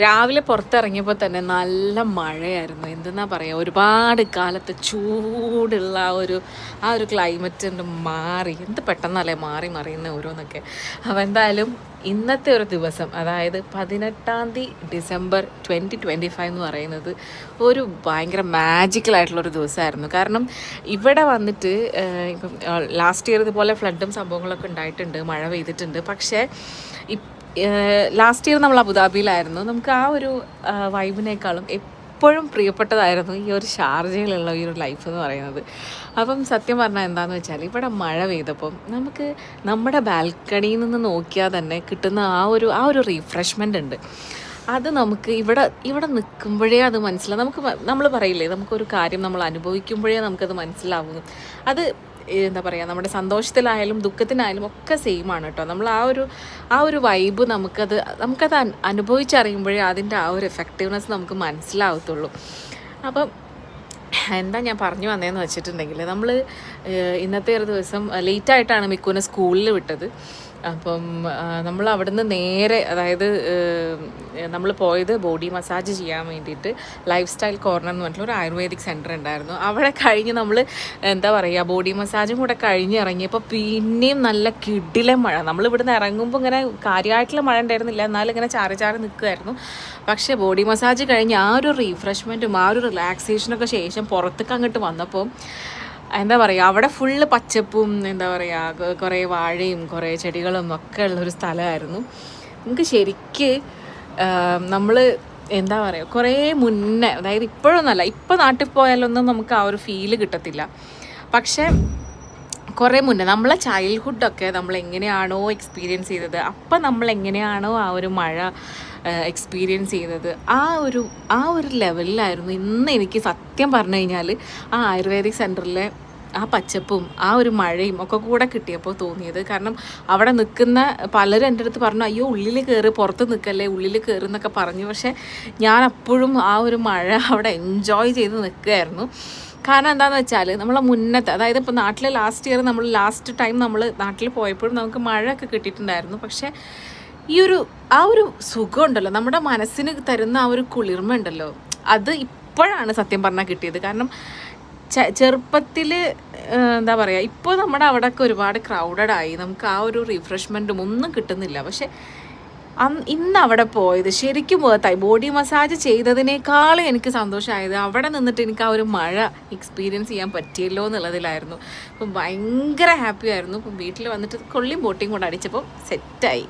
രാവിലെ പുറത്തിറങ്ങിയപ്പോൾ തന്നെ നല്ല മഴയായിരുന്നു. എന്തെന്നാ പറയുക, ഒരുപാട് കാലത്ത് ചൂടുള്ള ആ ഒരു ക്ലൈമറ്റ് മാറി. എന്ത് പെട്ടെന്നല്ലേ മാറി മറിയുന്ന ഓരോന്നൊക്കെ. അപ്പോൾ എന്തായാലും ഇന്നത്തെ ഒരു ദിവസം, അതായത് 18 ഡിസംബർ 2025 എന്ന് പറയുന്നത് ഒരു ഭയങ്കര മാജിക്കലായിട്ടുള്ളൊരു ദിവസമായിരുന്നു. കാരണം ഇവിടെ വന്നിട്ട് ഇപ്പം ലാസ്റ്റ് ഇയർ ഇതുപോലെ ഫ്ലഡും സംഭവങ്ങളൊക്കെ ഉണ്ടായിട്ടുണ്ട്, മഴ പെയ്തിട്ടുണ്ട്. പക്ഷേ ലാസ്റ്റ് ഇയർ നമ്മൾ അബുദാബിയിലായിരുന്നു. നമുക്ക് ആ ഒരു വൈബിനേക്കാളും എപ്പോഴും പ്രിയപ്പെട്ടതായിരുന്നു ഈ ഒരു ഷാർജയിലുള്ള ഈ ഒരു ലൈഫ് എന്ന് പറയുന്നത്. അപ്പം സത്യം പറഞ്ഞാൽ എന്താണെന്ന് വെച്ചാൽ, ഇവിടെ മഴ പെയ്തപ്പം നമുക്ക് നമ്മുടെ ബാൽക്കണിയിൽ നിന്ന് നോക്കിയാൽ തന്നെ കിട്ടുന്ന ആ ഒരു റീഫ്രഷ്മെൻ്റ് ഉണ്ട്. അത് നമുക്ക് ഇവിടെ നിൽക്കുമ്പോഴേ അത് മനസ്സിലാവും. നമ്മൾ പറയില്ലേ, നമുക്കൊരു കാര്യം നമ്മൾ അനുഭവിക്കുമ്പോഴേ നമുക്കത് മനസ്സിലാവുന്നു. അത് എന്താ പറയുക, നമ്മുടെ സന്തോഷത്തിലായാലും ദുഃഖത്തിനായാലും ഒക്കെ സെയിമാണ് കേട്ടോ. നമ്മൾ ആ ഒരു വൈബ് നമുക്കത് അനുഭവിച്ചറിയുമ്പോഴേ അതിൻ്റെ ആ ഒരു എഫക്റ്റീവ്നെസ് നമുക്ക് മനസ്സിലാവത്തുള്ളൂ. അപ്പം എന്താ ഞാൻ പറഞ്ഞു വന്നതെന്ന് വെച്ചിട്ടുണ്ടെങ്കിൽ, നമ്മൾ ഇന്നത്തെ ഒരു ദിവസം ലേറ്റായിട്ടാണ് മിക്കുവിനെ സ്കൂളിൽ വിട്ടത്. അപ്പം നമ്മൾ അവിടുന്ന് നേരെ, അതായത് നമ്മൾ പോയത് ബോഡി മസാജ് ചെയ്യാൻ വേണ്ടിയിട്ട് ലൈഫ് സ്റ്റൈൽ കോർണർ എന്ന് പറഞ്ഞിട്ടുള്ള ഒരു ആയുർവേദിക് സെൻറ്റർ ഉണ്ടായിരുന്നു. അവിടെ കഴിഞ്ഞ് നമ്മൾ എന്താ പറയുക, ബോഡി മസാജും കൂടെ കഴിഞ്ഞ് ഇറങ്ങിയപ്പോൾ പിന്നെയും നല്ല കിടിലം മഴ. നമ്മൾ ഇവിടുന്ന് ഇറങ്ങുമ്പോൾ ഇങ്ങനെ കാര്യമായിട്ടുള്ള മഴ ഉണ്ടായിരുന്നില്ല, എന്നാലും ഇങ്ങനെ ചാറി നിൽക്കുമായിരുന്നു. പക്ഷേ ബോഡി മസാജ് കഴിഞ്ഞ് ആ ഒരു റീഫ്രഷ്മെൻറ്റും ആ ഒരു റിലാക്സേഷനൊക്കെ ശേഷം പുറത്തേക്ക് അങ്ങോട്ട് വന്നപ്പോൾ എന്താ പറയുക, അവിടെ ഫുള്ള് പച്ചപ്പും എന്താ പറയുക, കുറേ വാഴയും കുറേ ചെടികളും ഒക്കെ ഉള്ളൊരു സ്ഥലമായിരുന്നു. നമുക്ക് ശരിക്ക് നമ്മൾ എന്താ പറയുക, കുറേ മുന്നേ, അതായത് ഇപ്പോഴൊന്നുമല്ല, ഇപ്പോൾ നാട്ടിൽ പോയാലൊന്നും നമുക്ക് ആ ഒരു ഫീല് കിട്ടത്തില്ല. പക്ഷേ കുറേ മുന്നേ നമ്മളെ ചൈൽഡ്ഹുഡൊക്കെ നമ്മൾ എങ്ങനെയാണോ എക്സ്പീരിയൻസ് ചെയ്തത്, അപ്പം നമ്മൾ എങ്ങനെയാണോ ആ ഒരു മഴ എക്സ്പീരിയൻസ് ചെയ്തത്, ആ ഒരു ലെവലിലായിരുന്നു ഇന്ന് എനിക്ക് സത്യം പറഞ്ഞു കഴിഞ്ഞാൽ ആ ആയുർവേദിക് സെൻറ്ററിലെ ആ പച്ചപ്പും ആ ഒരു മഴയും ഒക്കെ കൂടെ കിട്ടിയപ്പോൾ തോന്നിയത്. കാരണം അവിടെ നിൽക്കുന്ന പലരും എൻ്റെ അടുത്ത് പറഞ്ഞു, അയ്യോ ഉള്ളിൽ കയറി, പുറത്ത് നിൽക്കല്ലേ, ഉള്ളിൽ കയറി എന്നൊക്കെ പറഞ്ഞു. പക്ഷേ ഞാൻ അപ്പോഴും ആ ഒരു മഴ അവിടെ എൻജോയ് ചെയ്ത് നിൽക്കുകയായിരുന്നു. കാരണം എന്താണെന്ന് വെച്ചാൽ, നമ്മളെ മുന്നത്തെ, അതായത് ഇപ്പോൾ നാട്ടിലെ ലാസ്റ്റ് ടൈം നമ്മൾ നാട്ടിൽ പോയപ്പോഴും നമുക്ക് മഴയൊക്കെ കിട്ടിയിട്ടുണ്ടായിരുന്നു. പക്ഷേ ആ ഒരു സുഖമുണ്ടല്ലോ, നമ്മുടെ മനസ്സിന് തരുന്ന ആ ഒരു കുളിർമ ഉണ്ടല്ലോ, അത് ഇപ്പോഴാണ് സത്യം പറഞ്ഞാൽ കിട്ടിയത്. കാരണം ചെറുപ്പത്തിൽ എന്താ പറയുക, ഇപ്പോൾ നമ്മുടെ അവിടെയൊക്കെ ഒരുപാട് ക്രൗഡഡായി, നമുക്ക് ആ ഒരു റിഫ്രഷ്മെൻറ്റും ഒന്നും കിട്ടുന്നില്ല. പക്ഷേ ഇന്ന് അവിടെ പോയത് ശരിക്കും വേർത്തായി. ബോഡി മസാജ് ചെയ്തതിനേക്കാളും എനിക്ക് സന്തോഷമായത് അവിടെ നിന്നിട്ട് എനിക്ക് ആ ഒരു മഴ എക്സ്പീരിയൻസ് ചെയ്യാൻ പറ്റിയല്ലോ എന്നുള്ളതിലായിരുന്നു. അപ്പം ഭയങ്കര ഹാപ്പി ആയിരുന്നു. അപ്പം വീട്ടിൽ വന്നിട്ട് കൊള്ളിയും ബോട്ടിയും കൂടെ അടിച്ചപ്പോൾ സെറ്റായി.